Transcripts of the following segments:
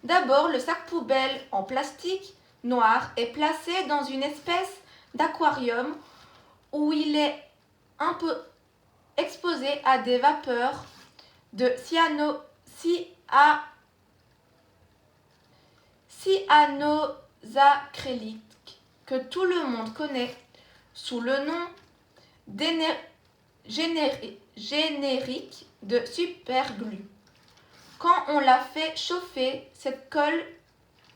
D'abord, le sac poubelle en plastique noir est placé dans une espèce d'aquarium où il est un peu exposé à des vapeurs de cyanosacrylique que tout le monde connaît sous le nom générique de superglue. Quand on la fait chauffer, cette colle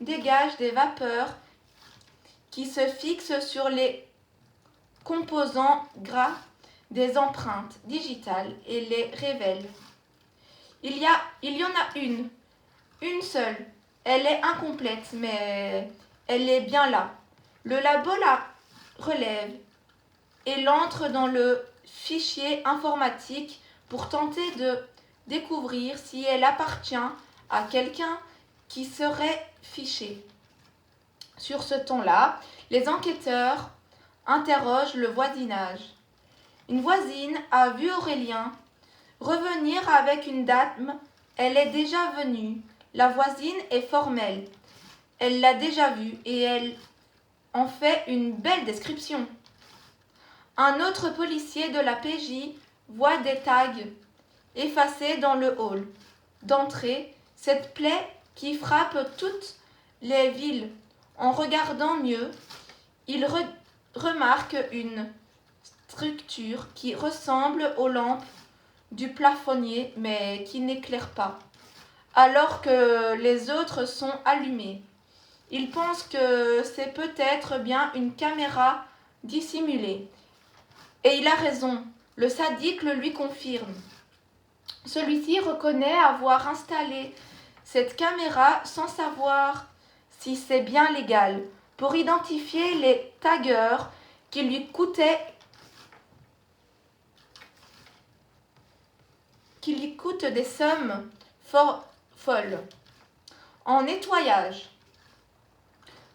dégage des vapeurs qui se fixent sur les composants gras des empreintes digitales et les révèlent. Il y en a une seule. Elle est incomplète, mais elle est bien là. Le labo la relève et l'entre dans le fichier informatique pour tenter de découvrir si elle appartient à quelqu'un qui serait fiché. Sur ce ton-là, les enquêteurs interrogent le voisinage. Une voisine a vu Aurélien revenir avec une dame. Elle est déjà venue. La voisine est formelle. Elle l'a déjà vu et elle en fait une belle description. Un autre policier de la PJ voit des tags effacés dans le hall d'entrée, cette plaie qui frappe toutes les villes. En regardant mieux, il remarque une structure qui ressemble aux lampes du plafonnier mais qui n'éclaire pas, alors que les autres sont allumées. Il pense que c'est peut-être bien une caméra dissimulée. Et il a raison, le sadique le lui confirme. Celui-ci reconnaît avoir installé cette caméra sans savoir si c'est bien légal, pour identifier les taggeurs qui lui coûtent des sommes folles en nettoyage.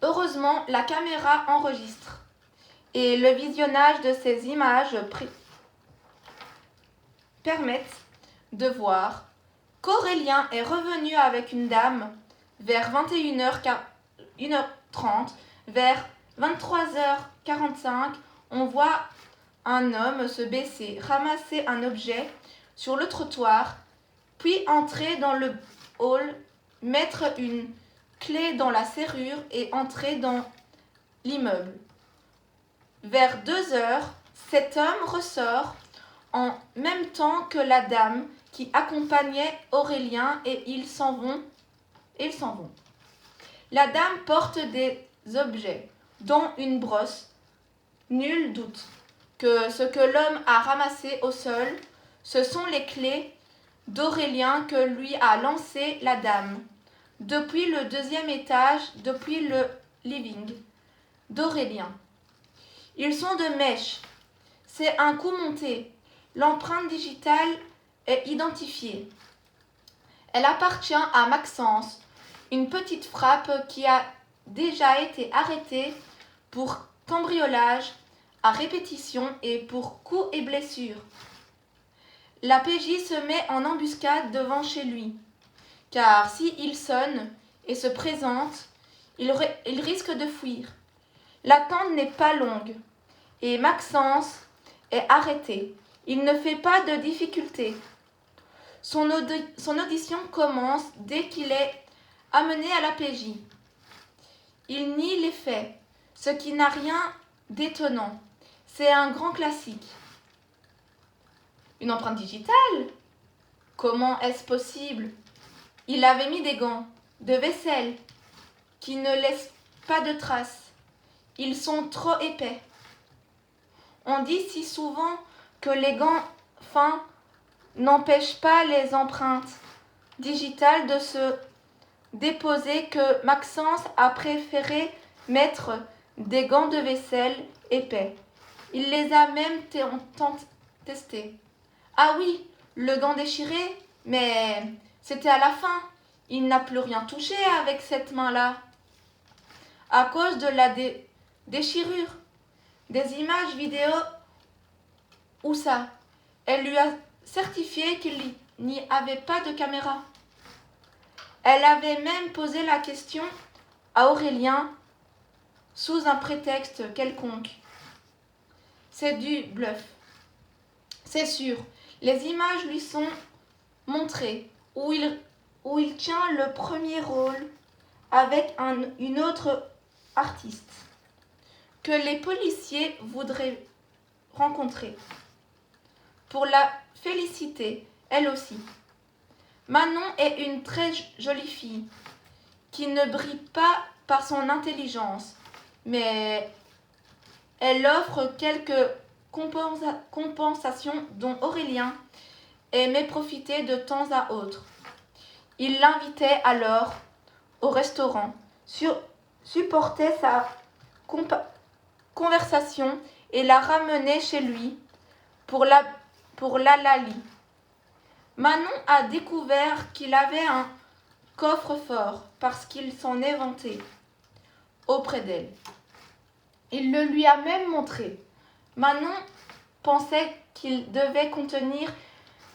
Heureusement, la caméra enregistre et le visionnage de ces images permettent de voir qu'Aurélien est revenu avec une dame vers 21h30. Vers 23h45, on voit un homme se baisser, ramasser un objet sur le trottoir, puis entrer dans le hall, mettre une clé dans la serrure et entrer dans l'immeuble. Vers 2h, cet homme ressort en même temps que la dame qui accompagnait Aurélien et ils s'en vont. La dame porte des objets, dont une brosse. Nul doute que ce que l'homme a ramassé au sol, ce sont les clés d'Aurélien que lui a lancées la dame. Depuis le 2e étage, depuis le living d'Aurélien. Ils sont de mèche. C'est un coup monté. L'empreinte digitale est identifiée. Elle appartient à Maxence, une petite frappe qui a déjà été arrêtée pour cambriolage à répétition et pour coups et blessures. La PJ se met en embuscade devant chez lui, car s'il sonne et se présente, il risque de fuir. L'attente n'est pas longue et Maxence est arrêté. Il ne fait pas de difficulté. Son audition commence dès qu'il est amené à la PJ. Il nie les faits, ce qui n'a rien d'étonnant. C'est un grand classique. Une empreinte digitale? Comment est-ce possible? Il avait mis des gants de vaisselle qui ne laissent pas de traces. Ils sont trop épais. On dit si souvent que les gants fins n'empêchent pas les empreintes digitales de se déposer que Maxence a préféré mettre des gants de vaisselle épais. Il les a même testés. Ah oui, le gant déchiré, mais c'était à la fin. Il n'a plus rien touché avec cette main-là. À cause de la déchirure. Des images vidéo. Où ça? Elle lui a certifié qu'il n'y avait pas de caméra. Elle avait même posé la question à Aurélien sous un prétexte quelconque. C'est du bluff. C'est sûr, les images lui sont montrées où il tient le premier rôle avec une autre artiste que les policiers voudraient rencontrer pour la féliciter, elle aussi. Manon est une très jolie fille qui ne brille pas par son intelligence, mais elle offre quelques compensations dont Aurélien aimait profiter de temps à autre. Il l'invitait alors au restaurant, supportait sa conversation et la ramenait chez lui pour la Lali. Manon a découvert qu'il avait un coffre-fort parce qu'il s'en est vanté auprès d'elle. Il le lui a même montré. Manon pensait qu'il devait contenir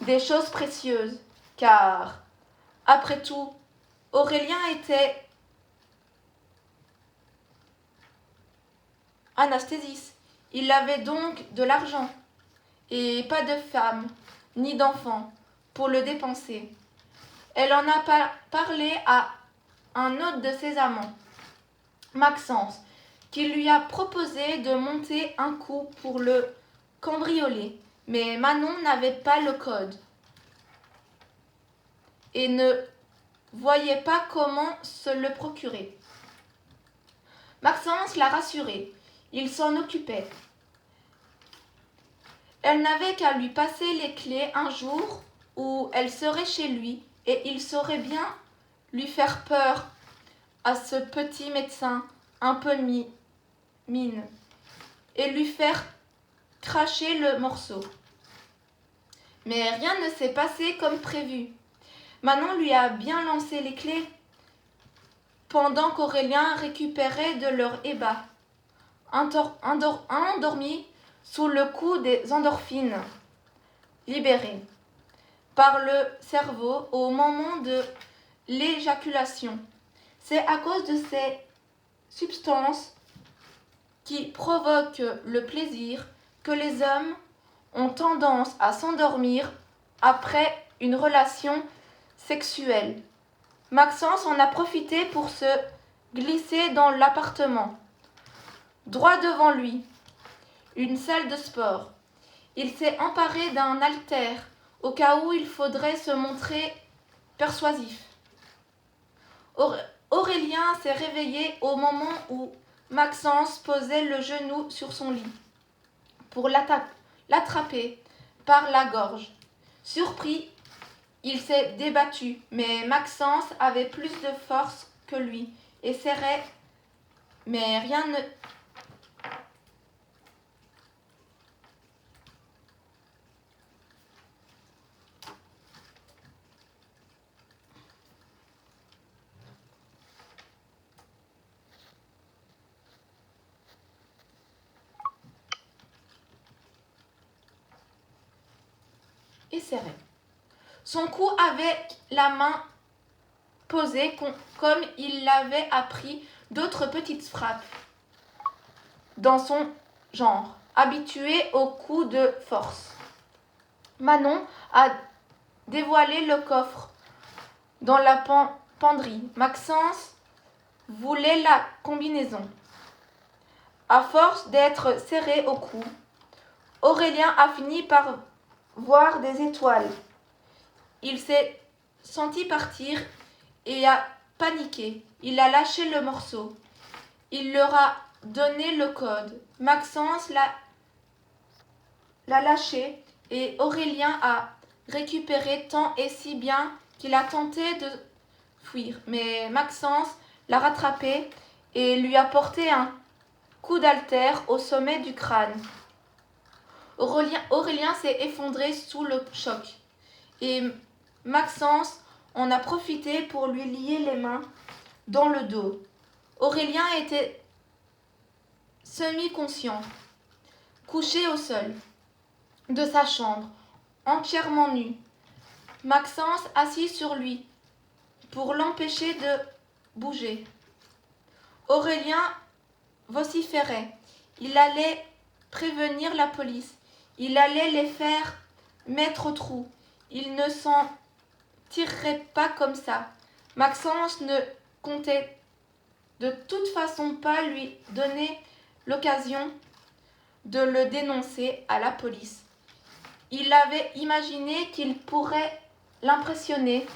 des choses précieuses, car, après tout, Aurélien était anesthésiste. Il avait donc de l'argent, et pas de femme, ni d'enfant, pour le dépenser. Elle en a parlé à un autre de ses amants, Maxence, qui lui a proposé de monter un coup pour le cambrioler. Mais Manon n'avait pas le code et ne voyait pas comment se le procurer. Maxence l'a rassurée, il s'en occupait. Elle n'avait qu'à lui passer les clés un jour où elle serait chez lui et il saurait bien lui faire peur à ce petit médecin un peu mine et lui faire cracher le morceau. Mais rien ne s'est passé comme prévu. Manon lui a bien lancé les clés pendant qu'Aurélien récupérait de leur ébat, endormi sous le coup des endorphines libérées par le cerveau au moment de l'éjaculation. C'est à cause de ces substances qui provoquent le plaisir que les hommes ont tendance à s'endormir après une relation sexuelle. Maxence en a profité pour se glisser dans l'appartement. Droit devant lui, une salle de sport. Il s'est emparé d'un haltère au cas où il faudrait se montrer persuasif. Aurélien s'est réveillé au moment où Maxence posait le genou sur son lit pour l'attraper par la gorge. Surpris, il s'est débattu, mais Maxence avait plus de force que lui et serrait, mais rien ne... et serrait. Son cou avec la main posée comme il l'avait appris d'autres petites frappes dans son genre, habitué aux coups de force. Manon a dévoilé le coffre dans la penderie. Maxence voulait la combinaison. À force d'être serré au cou, Aurélien a fini par voir des étoiles. Il s'est senti partir et a paniqué. Il a lâché le morceau. Il leur a donné le code. Maxence l'a lâché et Aurélien a récupéré tant et si bien qu'il a tenté de fuir. Mais Maxence l'a rattrapé et lui a porté un coup d'haltère au sommet du crâne. Aurélien s'est effondré sous le choc et Maxence en a profité pour lui lier les mains dans le dos. Aurélien était semi-conscient, couché au sol de sa chambre, entièrement nu. Maxence assis sur lui, pour l'empêcher de bouger. Aurélien vociférait. Il allait prévenir la police. Il allait les faire mettre au trou. Il ne s'en tirerait pas comme ça. Maxence ne comptait de toute façon pas lui donner l'occasion de le dénoncer à la police. Il avait imaginé qu'il pourrait l'impressionner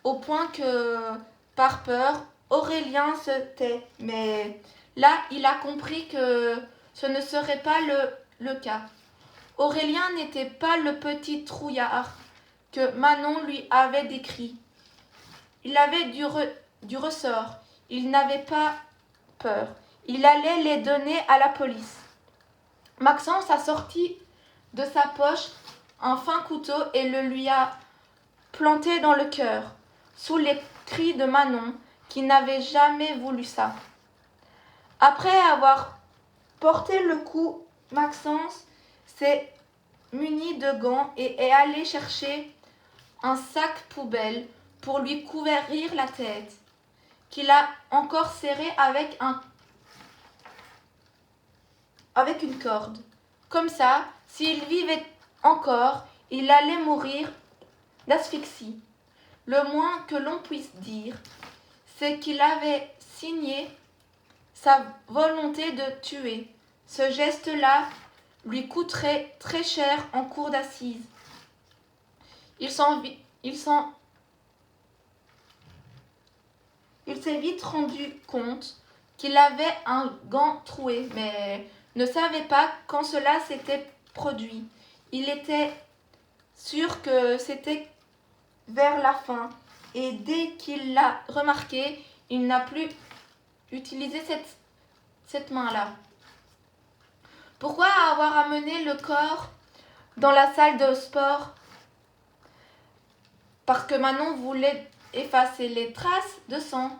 au point que, par peur, Aurélien se tait. Mais là, il a compris que ce ne serait pas le cas. Aurélien n'était pas le petit trouillard que Manon lui avait décrit. Il avait du ressort. Il n'avait pas peur. Il allait les donner à la police. Maxence a sorti de sa poche un fin couteau et le lui a planté dans le cœur, sous les cris de Manon, qui n'avait jamais voulu ça. Après avoir porté le coup, Maxence s'est muni de gants et est allé chercher un sac poubelle pour lui couvrir la tête, qu'il a encore serré avec une corde. Comme ça, s'il vivait encore, il allait mourir d'asphyxie. Le moins que l'on puisse dire, c'est qu'il avait signé sa volonté de tuer. Ce geste-là lui coûterait très cher en cour d'assises. Il s'est vite rendu compte qu'il avait un gant troué, mais ne savait pas quand cela s'était produit. Il était sûr que c'était vers la fin, et dès qu'il l'a remarqué, il n'a plus utilisé cette main-là. Pourquoi avoir amené le corps dans la salle de sport? Parce que Manon voulait effacer les traces de sang.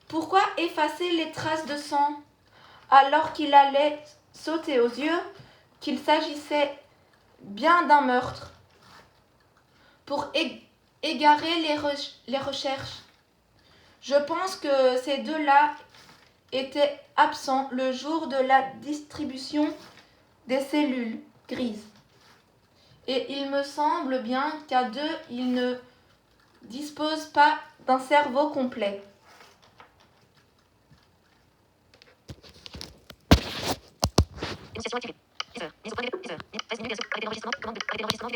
Pourquoi effacer les traces de sang alors qu'il allait sauter aux yeux qu'il s'agissait bien d'un meurtre? Pour égarer les recherches. Je pense que ces deux-là étaient absents le jour de la distribution des cellules grises. Et il me semble bien qu'à deux, ils ne disposent pas d'un cerveau complet. Une session activée. 10 heures. Mise au point des 10 heures. 13 minutes avec des enregistrements. Commande avec des enregistrements.